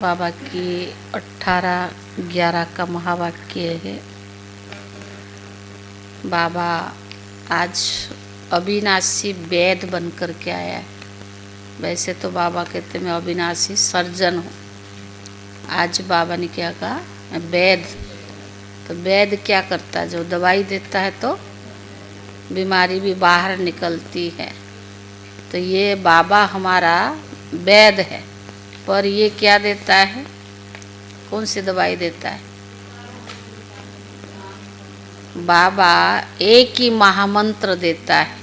बाबा की 18/11 का महावाक्य है। बाबा आज अविनाशी वैद्य बन कर के आया है। वैसे तो बाबा कहते मैं अविनाशी सर्जन हूँ। आज बाबा ने क्या कहा, मैं वैद्य। तो वैद्य क्या करता है, जो दवाई देता है तो बीमारी भी बाहर निकलती है। तो ये बाबा हमारा वैद्य है, पर ये क्या देता है, कौन सी दवाई देता है? बाबा एक ही महामंत्र देता है,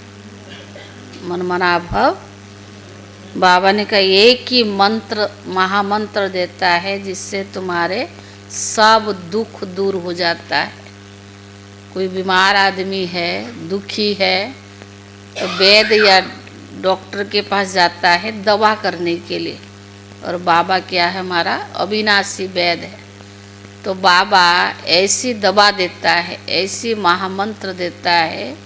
मन मना भव। बाबा ने कहा एक ही मंत्र, महामंत्र देता है, जिससे तुम्हारे सब दुख दूर हो जाता है। कोई बीमार आदमी है, दुखी है, तो वैद्य या डॉक्टर के पास जाता है दवा करने के लिए, और बाबा क्या है, हमारा अविनाशी वैद्य है। तो बाबा ऐसी दवा देता है, ऐसी महामंत्र देता है,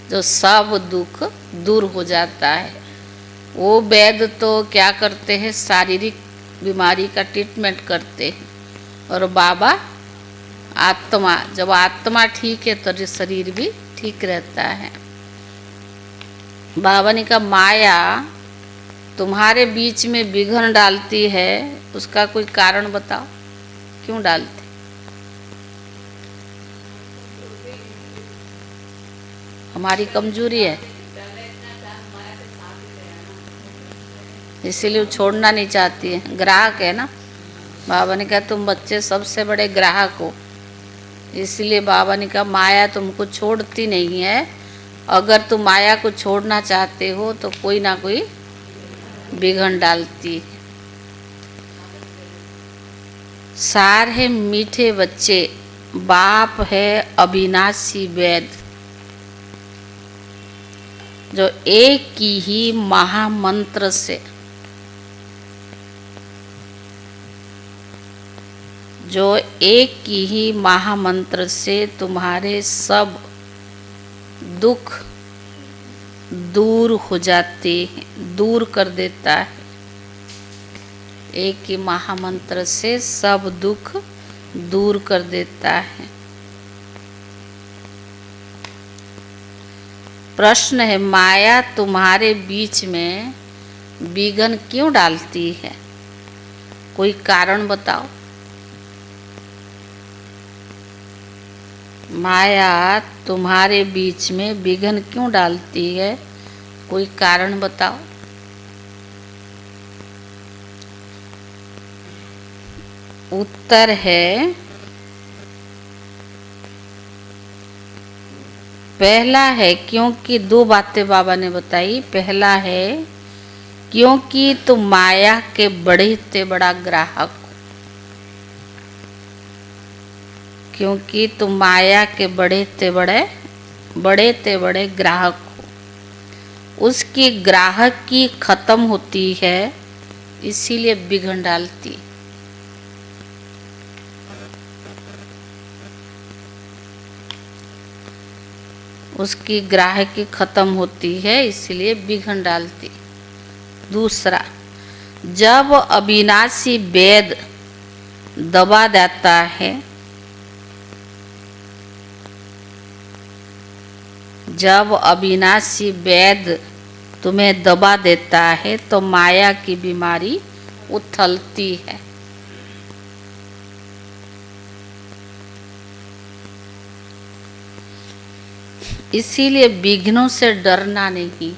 जो सब दुख दूर हो जाता है। वो वैद्य तो क्या करते हैं, शारीरिक बीमारी का ट्रीटमेंट करते हैं, और बाबा आत्मा, जब आत्मा ठीक है तो शरीर भी ठीक रहता है। बाबा ने कहा माया तुम्हारे बीच में विघ्न डालती है, उसका कोई कारण बताओ, क्यों डालती? हमारी कमजोरी है, इसीलिए वो छोड़ना नहीं चाहती है। ग्राहक है ना, बाबा ने कहा तुम बच्चे सबसे बड़े ग्राहक हो, इसलिए बाबा ने कहा माया तुमको छोड़ती नहीं है। अगर तुम माया को छोड़ना चाहते हो तो कोई ना कोई विघ्न डालती है। सार है मीठे बच्चे, बाप है अविनाशी वैद्य, जो एक की ही महामंत्र से, जो एक की ही महामंत्र से तुम्हारे सब दुख दूर हो जाते हैं, दूर कर देता है। एक ही महामंत्र से सब दुख दूर कर देता है। प्रश्न है, माया तुम्हारे बीच में विघ्न क्यों डालती है? कोई कारण बताओ। माया तुम्हारे बीच में विघ्न क्यों डालती है, कोई कारण बताओ। उत्तर है, पहला है क्योंकि दो बातें बाबा ने बताई। पहला है क्योंकि तुम माया के बड़े से बड़ा ग्राहक हो, क्योंकि तुम माया के बड़े से बड़े ग्राहक हो। उसकी ग्राहक की खत्म होती है, इसीलिए विघ्न डालती। उसकी ग्राहकी खत्म होती है, इसलिए विघ्न डालती। दूसरा, जब अविनाशी वैद्य दबा देता है, जब अविनाशी वैद्य तुम्हें दबा देता है तो माया की बीमारी उथलती है। इसीलिए विघ्नों से डरना नहीं।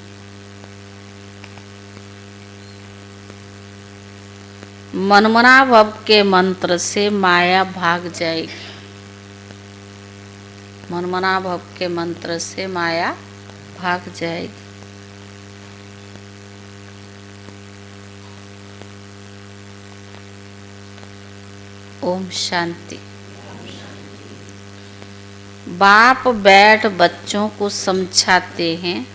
मनमना भव के मंत्र से माया भाग जाएगी। मनमना भव के मंत्र से माया भाग जाएगी। ओम शांति। बाप बैठ बच्चों को समझाते हैं,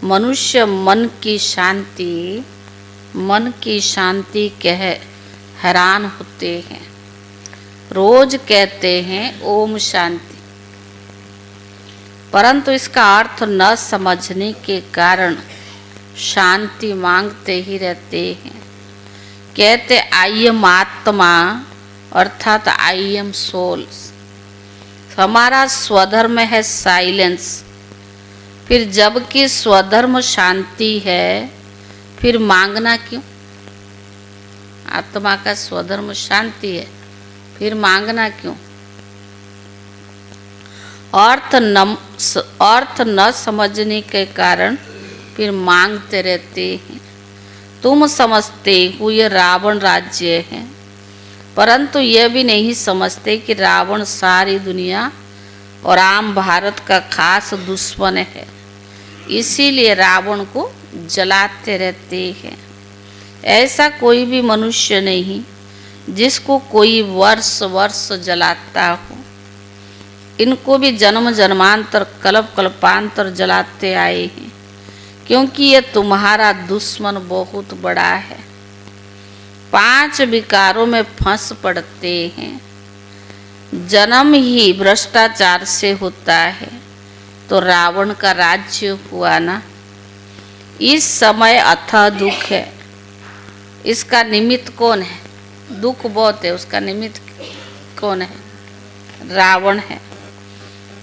मनुष्य मन की शांति कह हैरान होते हैं। रोज कहते हैं ओम शांति, परंतु इसका अर्थ न समझने के कारण शांति मांगते ही रहते हैं। कहते आई एम आत्मा अर्थात आई एम सोल्स। हमारा स्वधर्म है साइलेंस। फिर जबकि स्वधर्म शांति है, फिर मांगना क्यों? आत्मा का स्वधर्म शांति है, फिर मांगना क्यों? अर्थ न समझने के कारण फिर मांगते रहते हैं। तुम समझते हो ये रावण राज्य है, परंतु यह भी नहीं समझते कि रावण सारी दुनिया और आम भारत का खास दुश्मन है। इसीलिए रावण को जलाते रहते हैं। ऐसा कोई भी मनुष्य नहीं जिसको कोई वर्ष वर्ष जलाता हो। इनको भी जन्म जन्मांतर कल्प कल्पांतर जलाते आए हैं, क्योंकि ये तुम्हारा दुश्मन बहुत बड़ा है। 5 विकारों में फंस पड़ते हैं। जन्म ही भ्रष्टाचार से होता है, तो रावण का राज्य हुआ ना। इस समय अथाह दुख है। इसका निमित्त कौन है? दुख बहुत है, उसका निमित्त कौन है? रावण है।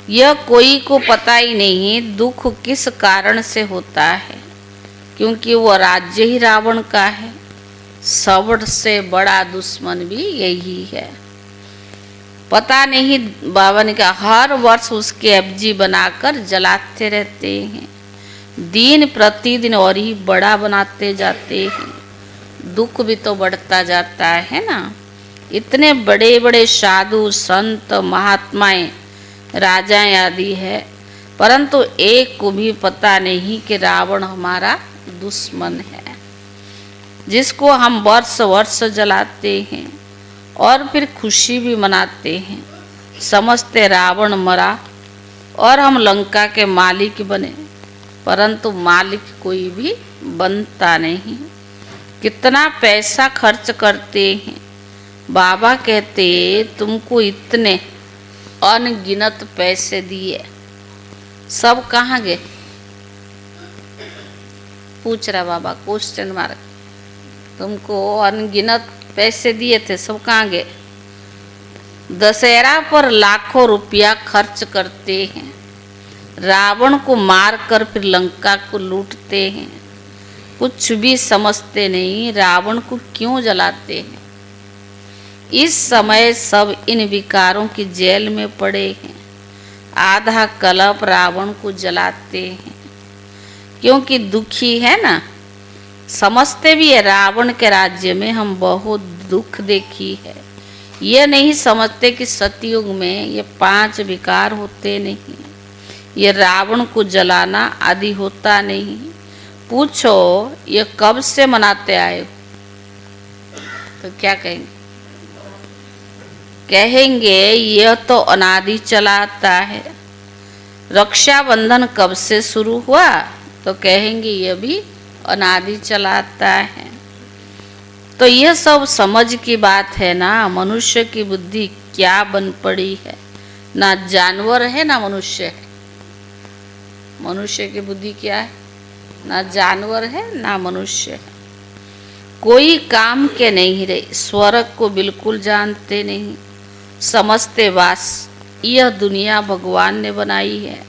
यह कोई को पता ही नहीं दुख किस कारण से होता है, क्योंकि वह राज्य ही रावण का है। सबसे बड़ा दुश्मन भी यही है। पता नहीं, बाबा ने कहा हर वर्ष उसके एफजी बनाकर जलाते रहते हैं। दिन प्रतिदिन और ही बड़ा बनाते जाते हैं। दुख भी तो बढ़ता जाता है ना। इतने बड़े बड़े साधु संत महात्माएं राजाएं आदि है, परंतु एक को भी पता नहीं कि रावण हमारा दुश्मन है, जिसको हम वर्ष वर्ष जलाते हैं और फिर खुशी भी मनाते हैं। समझते रावण मरा और हम लंका के मालिक बने, परंतु मालिक कोई भी बनता नहीं। कितना पैसा खर्च करते हैं। बाबा कहते तुमको इतने अनगिनत पैसे दिए, सब कहाँ गए? पूछ रहा बाबा, क्वेश्चन मार्क। तुमको अनगिनत पैसे दिए थे, सब कहाँ गए? दशहरा पर लाखों रुपया खर्च करते हैं। रावण को मारकर फिर लंका को लूटते हैं। कुछ भी समझते नहीं रावण को क्यों जलाते हैं। इस समय सब इन विकारों की जेल में पड़े हैं। आधा कल्प रावण को जलाते हैं, क्योंकि दुखी है ना। समझते भी है रावण के राज्य में हम बहुत दुख देखी है। ये नहीं समझते कि सतयुग में ये 5 विकार होते नहीं। ये रावण को जलाना आदि होता नहीं। पूछो ये कब से मनाते आए हो, तो क्या कहेंगे? कहेंगे यह तो अनादि चला आता है। रक्षाबंधन कब से शुरू हुआ, तो कहेंगे यह भी अनादि चला आता है। तो यह सब समझ की बात है ना। मनुष्य की बुद्धि क्या बन पड़ी है, ना जानवर है ना मनुष्य है। मनुष्य की बुद्धि क्या है? ना जानवर है ना मनुष्य है। कोई काम के नहीं रहे। स्वर्ग को बिल्कुल जानते नहीं। समझते बस यह दुनिया भगवान ने बनाई है।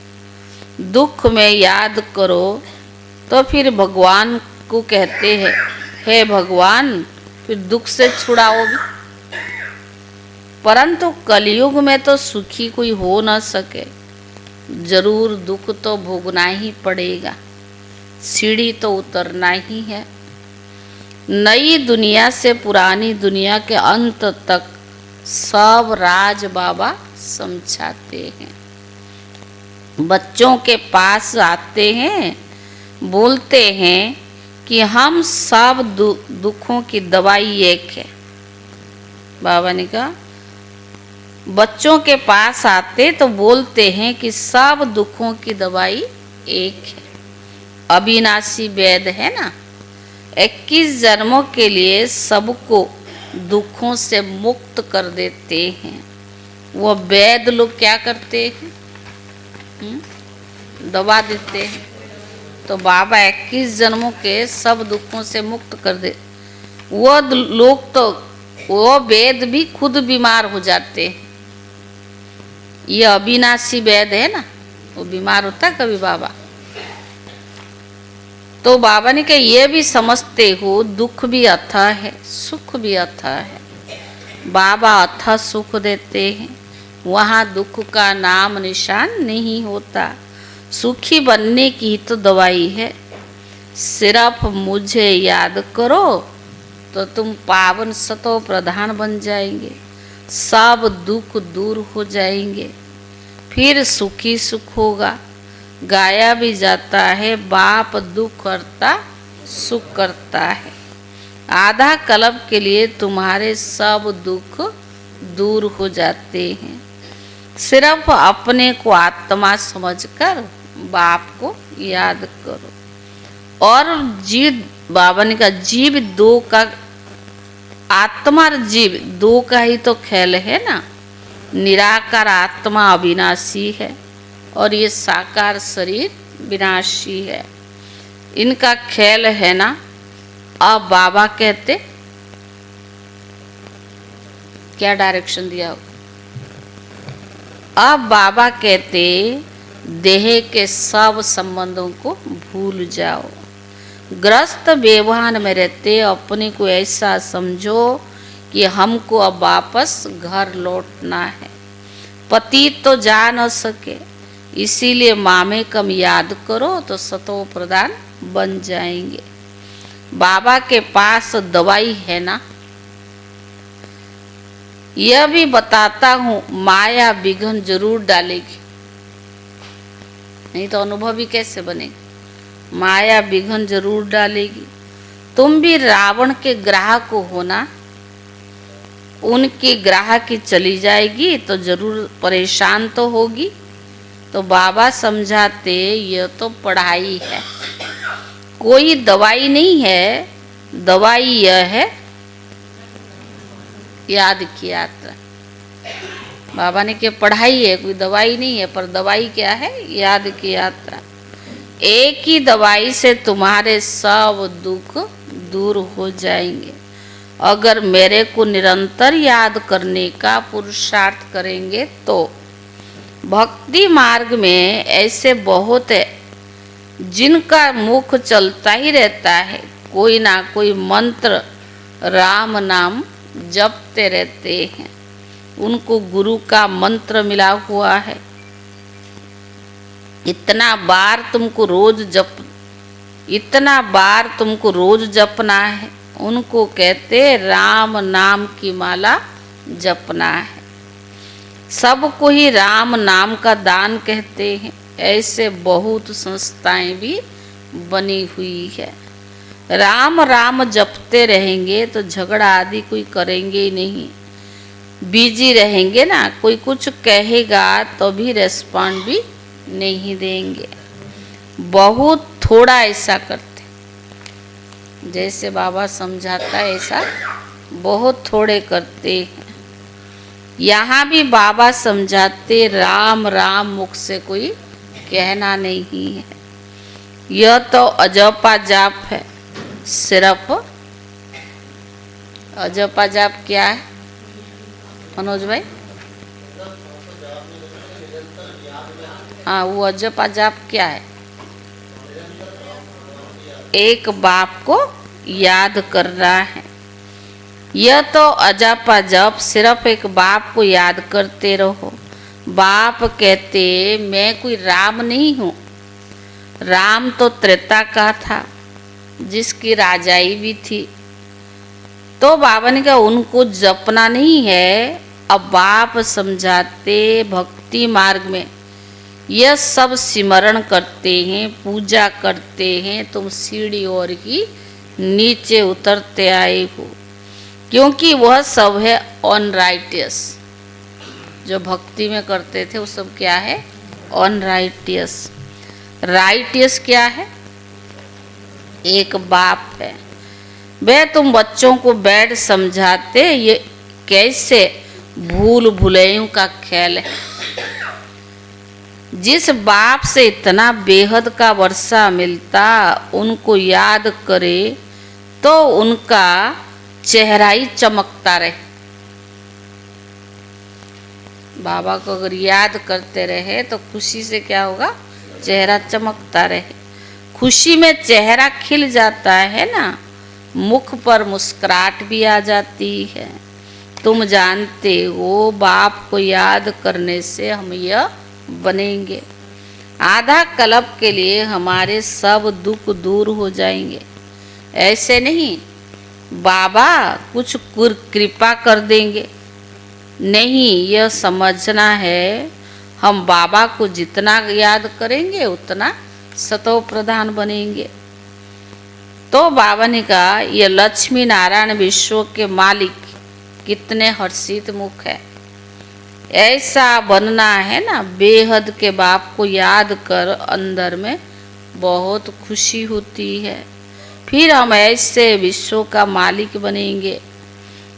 दुख में याद करो तो फिर भगवान को कहते हैं हे भगवान, फिर दुख से छुड़ाओ भी। परंतु कलयुग में तो सुखी कोई हो न सके। जरूर दुख तो भोगना ही पड़ेगा। सीढ़ी तो उतरना ही है। नई दुनिया से पुरानी दुनिया के अंत तक सब राज बाबा समझाते हैं। बच्चों के पास आते हैं, बोलते हैं कि हम सब दुखों की दवाई एक है। बाबा ने कहा बच्चों के पास आते तो बोलते हैं कि सब दुखों की दवाई एक है। अविनाशी वेद है ना। 21 जन्मों के लिए सबको दुखों से मुक्त कर देते हैं। वो वैद लोग क्या करते हैं? दवा देते हैं। तो बाबा 21 जन्मों के सब दुखों से मुक्त कर दे। वो लोग तो वो वेद भी खुद बीमार हो जाते हैं। ये अविनाशी वेद है ना, वो बीमार होता है कभी बाबा। तो बाबा ने कहा ये भी समझते हो दुख भी अथाह है, सुख भी अथाह है। बाबा अथाह सुख देते हैं, वहाँ दुख का नाम निशान नहीं होता। सुखी बनने की तो दवाई है, सिर्फ मुझे याद करो तो तुम पावन सतो प्रधान बन जाएंगे, सब दुख दूर हो जाएंगे, फिर सुखी सुख होगा। गाया भी जाता है, बाप दुख करता सुख करता है। आधा कल्प के लिए तुम्हारे सब दुख दूर हो जाते हैं। सिर्फ अपने को आत्मा समझकर बाप को याद करो। और जीव, बाबा ने कहा जीव दो का, आत्मा और जीव दो का ही तो खेल है ना। निराकार आत्मा अविनाशी है और ये साकार शरीर विनाशी है, इनका खेल है ना। अब बाबा कहते क्या डायरेक्शन दिया हो? अब बाबा कहते देह के सब संबंधों को भूल जाओ, ग्रस्त व्यवहार में रहते अपने को ऐसा समझो कि हमको अब वापस घर लौटना है। पति तो जा न सके, इसीलिए मामे कम याद करो तो सतो प्रधान बन जाएंगे। बाबा के पास दवाई है ना। यह भी बताता हूँ माया विघ्न जरूर डालेगी, नहीं तो अनुभव भी कैसे बनेगा। माया विघ्न जरूर डालेगी। तुम भी रावण के ग्राहक हो ना, उनकी ग्राहकी चली जाएगी तो जरूर परेशान तो होगी। तो बाबा समझाते यह तो पढ़ाई है, कोई दवाई नहीं है। दवाई यह है याद की यात्रा। बाबा ने क्या पढ़ाई है, कोई दवाई नहीं है। पर दवाई क्या है? याद की यात्रा। एक ही दवाई से तुम्हारे सब दुख दूर हो जाएंगे। अगर मेरे को निरंतर याद करने का पुरुषार्थ करेंगे तो। भक्ति मार्ग में ऐसे बहुत है जिनका मुख चलता ही रहता है, कोई ना कोई मंत्र राम नाम जपते रहते हैं। उनको गुरु का मंत्र मिला हुआ है। इतना बार तुमको रोज जपना है। उनको कहते राम नाम की माला जपना है। सबको ही राम नाम का दान कहते हैं। ऐसे बहुत संस्थाएं भी बनी हुई है। राम राम जपते रहेंगे तो झगड़ा आदि कोई करेंगे ही नहीं। बिजी रहेंगे ना, कोई कुछ कहेगा तो भी रेस्पॉन्ड भी नहीं देंगे। बहुत थोड़ा ऐसा करते, जैसे बाबा समझाता है ऐसा बहुत थोड़े करते हैं। यहाँ भी बाबा समझाते राम राम मुख से कोई कहना नहीं है। यह तो अजपा जाप है। सिर्फ अजपा जाप क्या है मनोज भाई? हाँ, वो अजपा जाप क्या है? एक बाप को याद कर रहा है। यह तो अजपा जप सिर्फ एक बाप को याद करते रहो। बाप कहते मैं कोई राम नहीं हूँ। राम तो त्रेता का था जिसकी राजाई भी थी। तो बाबा ने कहा उनको जपना नहीं है। अब बाप समझाते भक्ति मार्ग में यह सब सिमरण करते हैं, पूजा करते हैं। तुम सीढ़ी और ही नीचे उतरते आए हो, क्योंकि वह सब है अनराइटियस। जो भक्ति में करते थे वो सब क्या है? अनराइटियस। राइटियस क्या है? एक बाप है। वे तुम बच्चों को बैठ समझाते ये कैसे भूल भुलैयों का खेल है। जिस बाप से इतना बेहद का वर्षा मिलता उनको याद करे तो उनका चेहरा ही चमकता रहे। बाबा को अगर याद करते रहे तो खुशी से क्या होगा, चेहरा चमकता रहे। खुशी में चेहरा खिल जाता है ना, मुख पर मुस्कुराहट भी आ जाती है। तुम जानते हो बाप को याद करने से हम यह बनेंगे। आधा कल्प के लिए हमारे सब दुख दूर हो जाएंगे। ऐसे नहीं बाबा कुछ कृपा कर देंगे, नहीं, यह समझना है हम बाबा को जितना याद करेंगे उतना सतो प्रधान बनेंगे। तो बाबा ने कहा, यह लक्ष्मी नारायण विश्व के मालिक कितने हर्षित मुख है। ऐसा बनना है ना, बेहद के बाप को याद कर अंदर में बहुत खुशी होती है। फिर हम ऐसे विश्व का मालिक बनेंगे।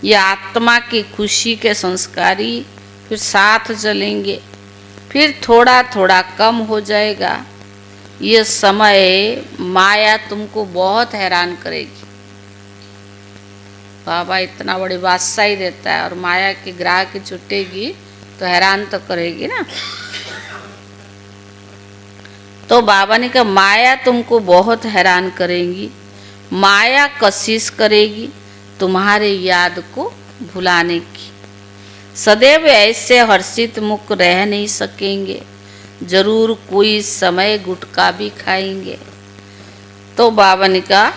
यह आत्मा की खुशी के संस्कारी फिर साथ चलेंगे। फिर थोड़ा थोड़ा कम हो जाएगा। यह समय माया तुमको बहुत हैरान करेगी। बाबा इतना बड़ी बादशाही देता है और माया की ग्राह की छुटेगी तो हैरान तो करेगी ना। तो बाबा ने कहा, माया तुमको बहुत हैरान करेगी। माया कोशिश करेगी तुम्हारे याद को भुलाने की। सदैव ऐसे हर्षित मुख रह नहीं सकेंगे, जरूर कोई समय गुटखा भी खाएंगे। तो बाबा ने कहा,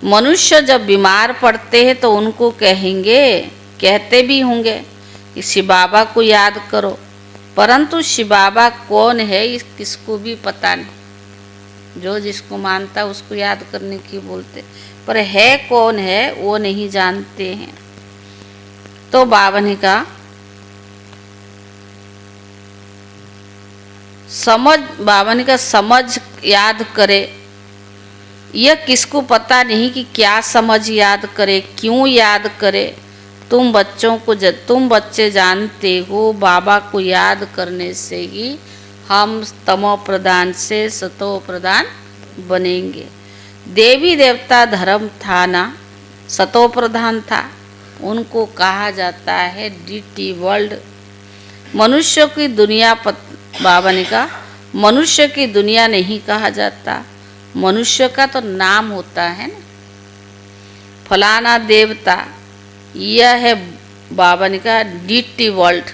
मनुष्य जब बीमार पड़ते हैं तो उनको कहते भी होंगे कि शिव बाबा को याद करो, परंतु शिव बाबा कौन है किसको भी पता नहीं। जो जिसको मानता उसको याद करने की बोलते, पर है कौन है वो नहीं जानते हैं। तो बाबा ने कहा, समझ याद करे। यह किसको पता नहीं कि क्या समझ याद करे, क्यों याद करे। तुम बच्चे जानते हो बाबा को याद करने से ही हम तमो प्रधान से सतो प्रधान बनेंगे। देवी देवता धर्म था ना, सतो प्रधान था, उनको कहा जाता है डीटी वर्ल्ड। मनुष्य की दुनिया बाबा ने कहा, मनुष्य की दुनिया नहीं कहा जाता, मनुष्य का तो नाम होता है ना। फलाना देवता, यह है बाबा ने कहा डीटी वर्ल्ड,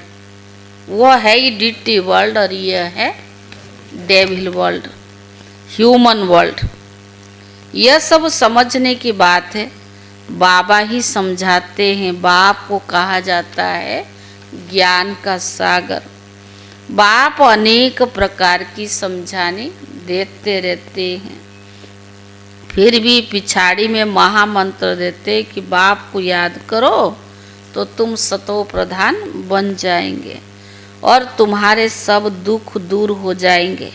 वह है ही डीटी वर्ल्ड, और यह है डेविल वर्ल्ड, ह्यूमन वर्ल्ड। यह सब समझने की बात है, बाबा ही समझाते हैं। बाप को कहा जाता है ज्ञान का सागर। बाप अनेक प्रकार की समझाने देते रहते हैं, फिर भी पिछाड़ी में महामंत्र देते कि बाप को याद करो तो तुम सतो प्रधान बन जाएंगे और तुम्हारे सब दुख दूर हो जाएंगे।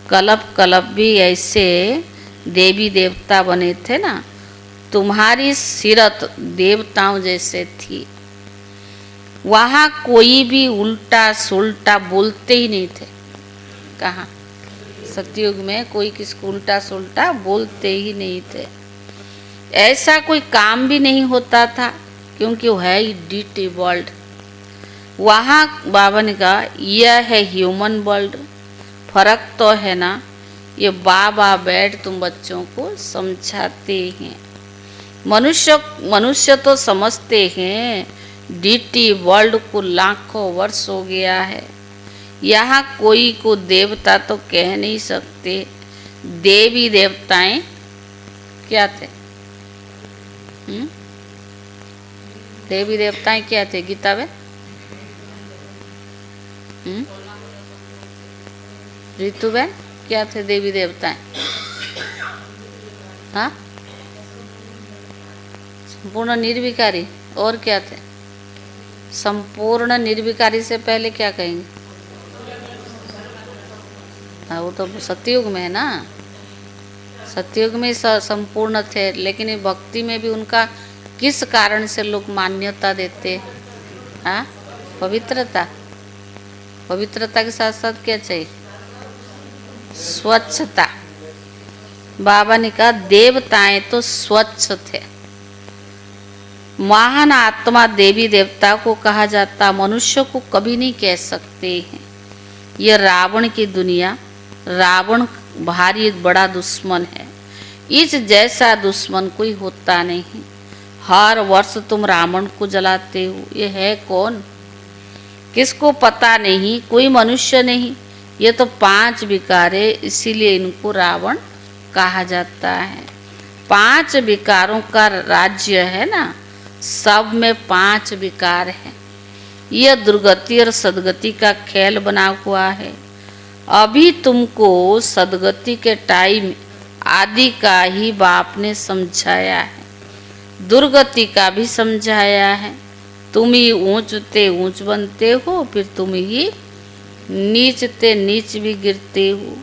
कल्प भी ऐसे देवी देवता बने थे ना, तुम्हारी सीरत देवताओं जैसे थी। वहाँ कोई भी उल्टा सुल्टा बोलते ही नहीं थे। कहाँ? सतयुग में कोई किसको उल्टा सुल्टा बोलते ही नहीं थे। ऐसा कोई काम भी नहीं होता था, क्योंकि वो है ही डीटी वर्ल्ड। वहाँ बाबा ने कहा यह है ह्यूमन वर्ल्ड। फर्क तो है ना, ये बाबा बैठ तुम बच्चों को समझाते हैं। मनुष्य तो समझते हैं डीटी वर्ल्ड को लाखों वर्ष हो गया है। यहाँ कोई को देवता तो कह नहीं सकते। देवी देवताएं क्या थे? देवी देवताएं क्या थे गीता में? ऋतु बहन क्या थे देवी देवताएं? हाँ, संपूर्ण निर्विकारी। और क्या थे? संपूर्ण निर्विकारी से पहले क्या कहेंगे? हाँ, वो तो सतयुग में है ना। सतयुग में संपूर्ण थे, लेकिन भक्ति में भी उनका किस कारण से लोग मान्यता देते? हाँ, पवित्रता। पवित्रता के साथ साथ क्या चाहिए? स्वच्छता। बाबा ने कहा देवताएं तो स्वच्छ थे, महान आत्मा देवी देवता को कहा जाता, मनुष्य को कभी नहीं कह सकते हैं। यह रावण की दुनिया, रावण भारी बड़ा दुश्मन है। इस जैसा दुश्मन कोई होता नहीं। हर वर्ष तुम रावण को जलाते हो। ये है कौन, किसको पता नहीं, कोई मनुष्य नहीं। ये तो 5 विकार है, इसीलिए इनको रावण कहा जाता है। 5 विकारों का राज्य है ना, सब में 5 विकार है। यह दुर्गति और सदगति का खेल बना हुआ है। अभी तुमको सदगति के टाइम आदि का ही बाप ने समझाया है, दुर्गति का भी समझाया है। तुम ही ऊंचते ऊंच बनते हो, फिर तुम ही नीचते नीच भी गिरते हो।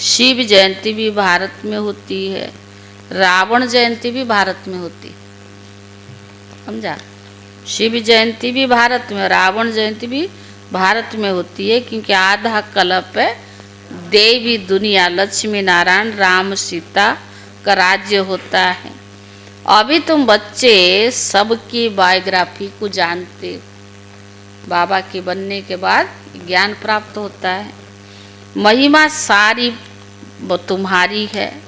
शिव जयंती भी भारत में होती है, रावण जयंती भी भारत में होती है, समझा। शिव जयंती भी भारत में, रावण जयंती भी भारत में होती है, क्योंकि आधा कल्प है देवी दुनिया, लक्ष्मी नारायण राम सीता का राज्य होता है। अभी तुम बच्चे सबकी बायोग्राफी को जानते हो। बाबा के बनने के बाद ज्ञान प्राप्त होता है। महिमा सारी तुम्हारी है।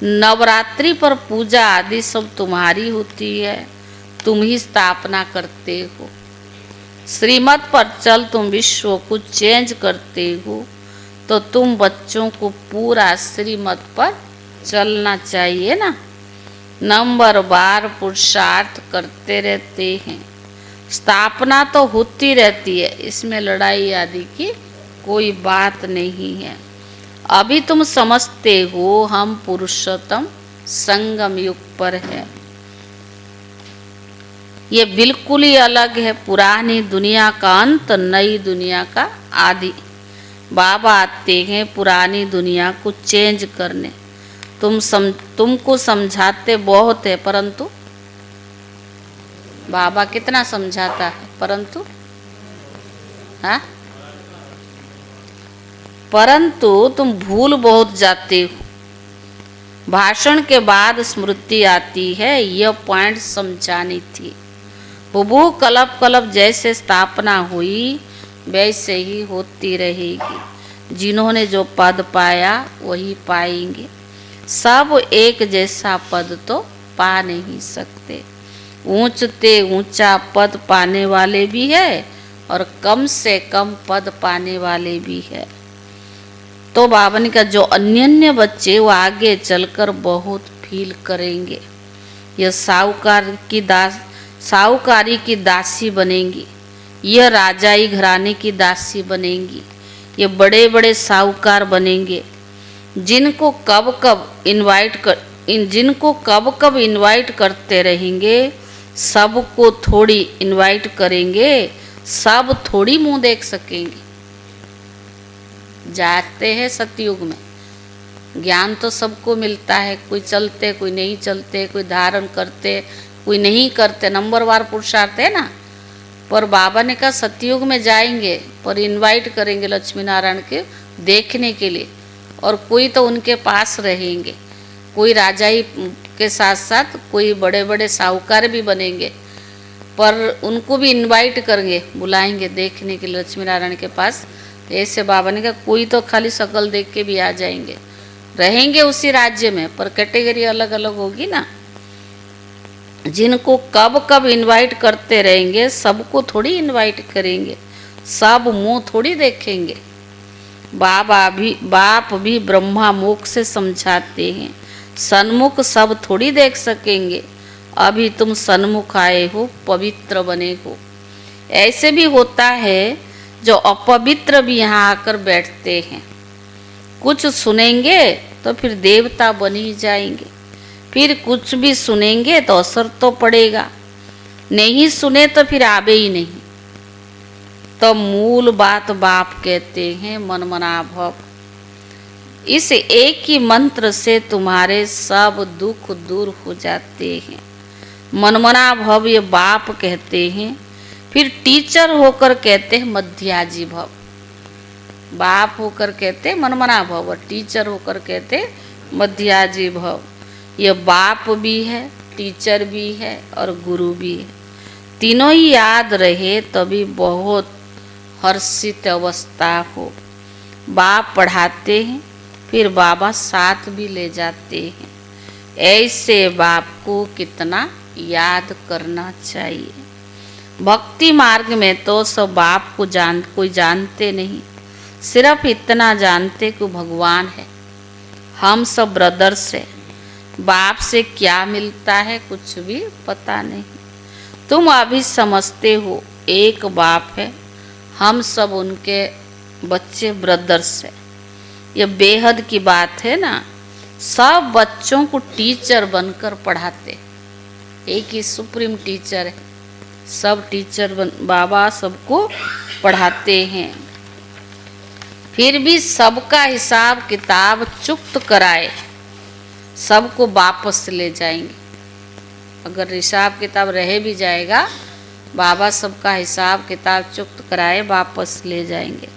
नवरात्रि पर पूजा आदि सब तुम्हारी होती है, तुम ही स्थापना करते हो। श्रीमत पर चल तुम विश्व को चेंज करते हो, तो तुम बच्चों को पूरा श्रीमत पर चलना चाहिए ना। नंबर बार पुरुषार्थ करते रहते हैं, स्थापना तो होती रहती है, इसमें लड़ाई आदि की कोई बात नहीं है। अभी तुम समझते हो हम पुरुषोत्तम संगम युग पर है। ये बिल्कुल ही अलग है, पुरानी दुनिया का अंत, नई दुनिया का आदि। बाबा आते हैं पुरानी दुनिया को चेंज करने। तुमको समझाते बहुत है, परंतु बाबा कितना समझाता है, परंतु हाँ, परंतु तुम भूल बहुत जाते हो। भाषण के बाद स्मृति आती है, यह पॉइंट समझानी थी। हुबहू कल्प कल्प जैसे स्थापना हुई वैसे ही होती रहेगी। जिन्होंने जो पद पाया वही पाएंगे। सब एक जैसा पद तो पा नहीं सकते। ऊंचते ऊंचा पद पाने वाले भी है और कम से कम पद पाने वाले भी है। तो बाबा ने कहा जो अन्य बच्चे वो आगे चलकर बहुत फील करेंगे। यह साहूकारी की दासी बनेंगी, यह राजाई घराने की दासी बनेंगी, ये बड़े बड़े साहूकार बनेंगे। जिनको कब कब इनवाइट करते रहेंगे, सबको थोड़ी इनवाइट करेंगे, सब थोड़ी मुंह देख सकेंगे। जाते हैं सतयुग में, ज्ञान तो सबको मिलता है, कोई चलते कोई नहीं चलते, कोई धारण करते कोई नहीं करते, नंबरवार पुरुषार्थ है ना। पर बाबा ने कहा सतयुग में जाएंगे पर इनवाइट करेंगे लक्ष्मी नारायण के देखने के लिए, और कोई तो उनके पास रहेंगे, कोई राजाई के साथ साथ कोई बड़े बड़े साहूकार भी बनेंगे, पर उनको भी इनवाइट करेंगे, बुलाएंगे देखने के लिए लक्ष्मी नारायण के पास। ऐसे बाबा ने कहा कोई तो खाली शक्ल देख के भी आ जाएंगे, रहेंगे उसी राज्य में, पर कैटेगरी अलग अलग होगी ना। जिनको कब कब इनवाइट करते रहेंगे, सबको थोड़ी इनवाइट करेंगे, सब मुंह थोड़ी देखेंगे। बाप भी ब्रह्मा मुख से समझाते हैं, सन्मुख सब थोड़ी देख सकेंगे। अभी तुम सन्मुख आए हो, पवित्र बने हो। ऐसे भी होता है जो अपवित्र भी यहाँ आकर बैठते हैं, कुछ सुनेंगे तो फिर देवता बन ही जाएंगे, फिर कुछ भी सुनेंगे तो असर तो पड़ेगा, नहीं सुने तो फिर आवे ही नहीं। तो मूल बात बाप कहते हैं मन मना भव। इस एक ही मंत्र से तुम्हारे सब दुख दूर हो जाते हैं। मनमना भव ये बाप कहते हैं। फिर टीचर होकर कहते हैं मध्याजी भव। बाप होकर कहते मनमना भव और टीचर होकर कहते मध्याजी भव। ये बाप भी है, टीचर भी है और गुरु भी है। तीनों ही याद रहे तभी बहुत हर्षित अवस्था हो। बाप पढ़ाते हैं, फिर बाबा साथ भी ले जाते हैं। ऐसे बाप को कितना याद करना चाहिए। भक्ति मार्ग में तो सब बाप को कोई जानते नहीं, सिर्फ इतना जानते कि भगवान है, हम सब ब्रदर्स है। बाप से क्या मिलता है कुछ भी पता नहीं। तुम अभी समझते हो एक बाप है, हम सब उनके बच्चे ब्रदर्स है। ये बेहद की बात है ना। सब बच्चों को टीचर बनकर पढ़ाते, एक ही सुप्रीम टीचर है, सब टीचर बाबा सबको पढ़ाते हैं। फिर भी सबका हिसाब किताब चुक्त कराए, सबको वापस ले जाएंगे। अगर हिसाब किताब रह भी जाएगा, बाबा सबका हिसाब किताब चुक्त कराए वापस ले जाएंगे।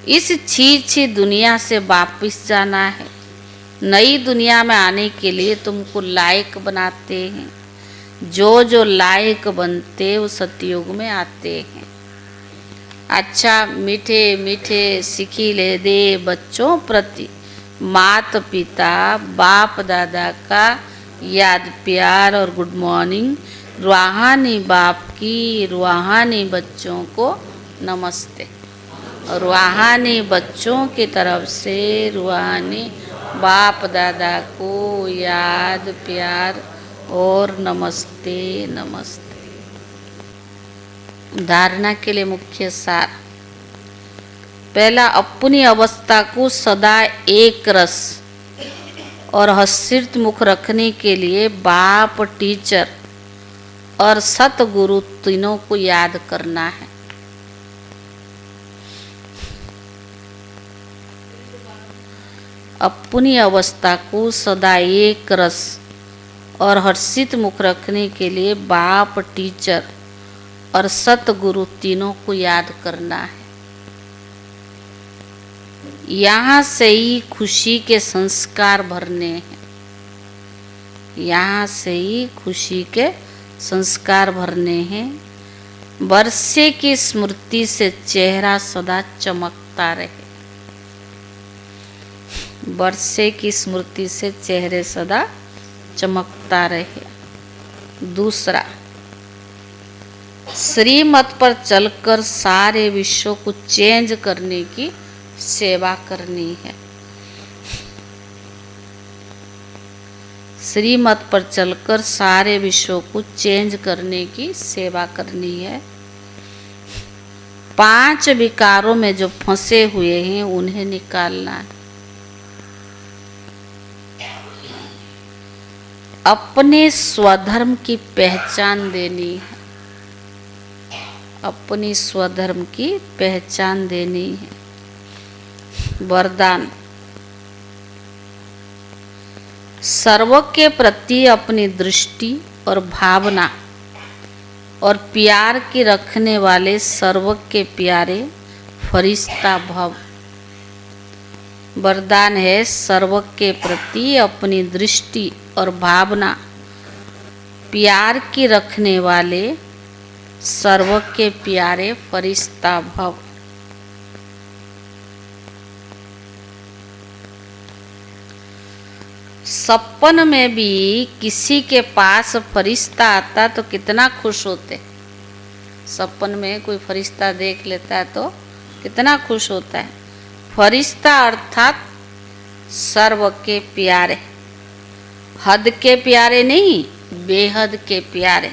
इस छी दुनिया से वापस जाना है। नई दुनिया में आने के लिए तुमको लायक बनाते हैं। जो लायक बनते वो सतयुग में आते हैं। अच्छा मीठे मीठे सिखिले दे बच्चों प्रति माता पिता बाप दादा का याद प्यार और गुड मॉर्निंग। रूहानी बाप की रूहानी बच्चों को नमस्ते। रूहानी बच्चों की तरफ से रूहानी बाप दादा को याद प्यार और नमस्ते नमस्ते। धारणा के लिए मुख्य सार। पहला, अपनी अवस्था को सदा एक रस और हर्षित मुख रखने के लिए बाप टीचर और सतगुरु तीनों को याद करना है। अपनी अवस्था को सदा एक रस और हर्षित मुख रखने के लिए बाप टीचर और सतगुरु तीनों को याद करना है। यहाँ से ही खुशी के संस्कार भरने हैं। यहाँ से ही खुशी के संस्कार भरने हैं। वर्षे की स्मृति से चेहरा सदा चमकता रहे। वर्षे की स्मृति से चेहरे सदा चमकता रहे। दूसरा, श्रीमत पर चलकर सारे विश्व को चेंज करने की सेवा करनी है। श्रीमत पर चलकर सारे विश्व को चेंज करने की सेवा करनी है। 5 विकारों में जो फंसे हुए हैं उन्हें निकालना है। अपने स्वधर्म की पहचान देनी है। अपनी स्वधर्म की पहचान देनी है। वरदान, सर्व के प्रति अपनी दृष्टि और भावना और प्यार की रखने वाले सर्व के प्यारे फरिश्ता भव। वरदान है, सर्व के प्रति अपनी दृष्टि और भावना प्यार की रखने वाले सर्व के प्यारे फरिश्ता भव। सपन में भी किसी के पास फरिश्ता आता तो कितना खुश होते। सपन में कोई फरिश्ता देख लेता है तो कितना खुश होता है। फरिश्ता अर्थात सर्व के प्यारे, हद के प्यारे नहीं, बेहद के प्यारे।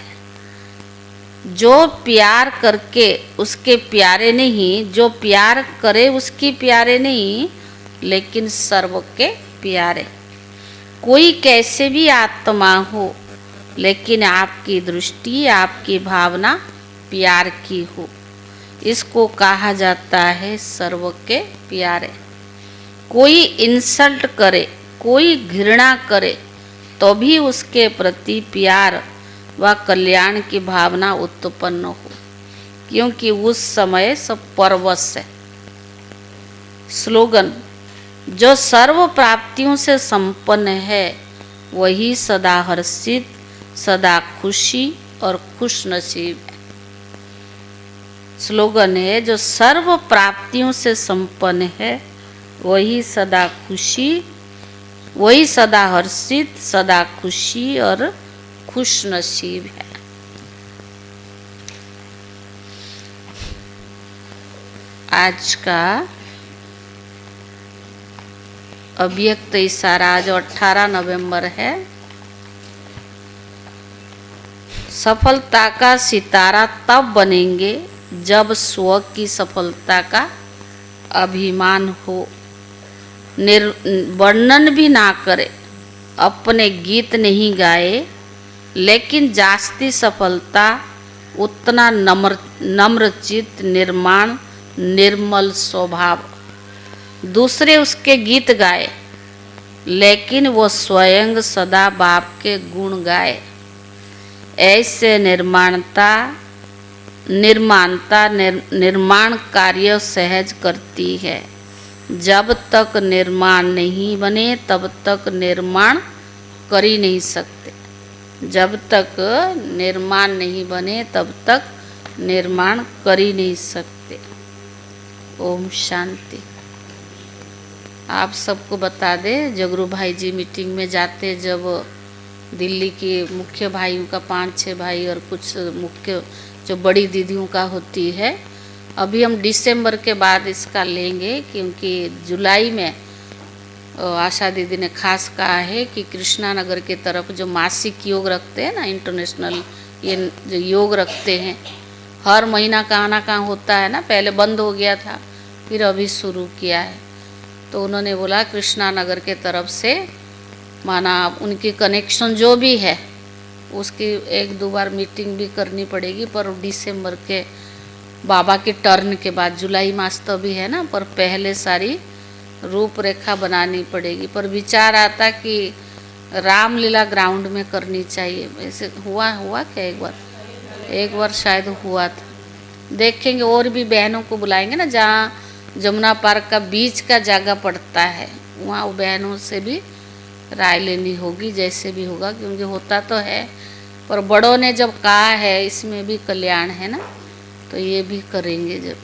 जो प्यार करके उसके प्यारे नहीं, जो प्यार करे उसकी प्यारे नहीं, लेकिन सर्व के प्यारे। कोई कैसे भी आत्मा हो, लेकिन आपकी दृष्टि आपकी भावना प्यार की हो, इसको कहा जाता है सर्व के प्यारे। कोई इंसल्ट करे, कोई घृणा करे तो भी उसके प्रति प्यार व कल्याण की भावना उत्पन्न हो, क्योंकि उस समय सब परवश है। स्लोगन, जो सर्व प्राप्तियों से संपन्न है वही सदा हर्षित, सदा खुशी और खुश नसीब है। स्लोगन है, जो सर्व प्राप्तियों से संपन्न है वही सदा खुशी, वही सदा हर्षित, सदा खुशी और खुश नसीब है। आज का अव्यक्त इशारा, आज 18 नवंबर है। सफलता का सितारा तब बनेंगे जब स्व की सफलता का अभिमान हो, वर्णन भी ना करे, अपने गीत नहीं गाए, लेकिन जास्ती सफलता उतना नम्र चित्त, निर्माण, निर्मल स्वभाव। दूसरे उसके गीत गाए, लेकिन वो स्वयं सदा बाप के गुण गाए। ऐसे निर्माण कार्य सहज करती है। जब तक निर्माण नहीं बने तब तक निर्माण कर ही नहीं सकते। जब तक निर्माण नहीं बने तब तक निर्माण कर ही नहीं सकते। ओम शांति। आप सबको बता दें, जगरू भाई जी मीटिंग में जाते, जब दिल्ली के मुख्य भाइयों का 5-6 भाई और कुछ मुख्य जो बड़ी दीदियों का होती है, अभी हम दिसंबर के बाद इसका लेंगे, क्योंकि जुलाई में आशा दीदी ने खास कहा है कि कृष्णा नगर के तरफ जो मासिक योग रखते हैं ना, इंटरनेशनल ये जो योग रखते हैं, हर महीना कहाँ ना कहाँ होता है ना, पहले बंद हो गया था फिर अभी शुरू किया है। तो उन्होंने बोला कृष्णा नगर के तरफ से, माना उनकी कनेक्शन जो भी है उसकी 1-2 बार मीटिंग भी करनी पड़ेगी, पर दिसंबर के बाबा के टर्न के बाद, जुलाई मास तो भी है ना, पर पहले सारी रूपरेखा बनानी पड़ेगी। पर विचार आता कि रामलीला ग्राउंड में करनी चाहिए। वैसे हुआ क्या एक बार शायद हुआ था। देखेंगे, और भी बहनों को बुलाएंगे ना, जहाँ जमुना पार्क का बीच का जगह पड़ता है, वहाँ वो बहनों से भी राय लेनी होगी, जैसे भी होगा, क्योंकि होता तो है, पर बड़ों ने जब कहा है इसमें भी कल्याण है ना, तो ये भी करेंगे जब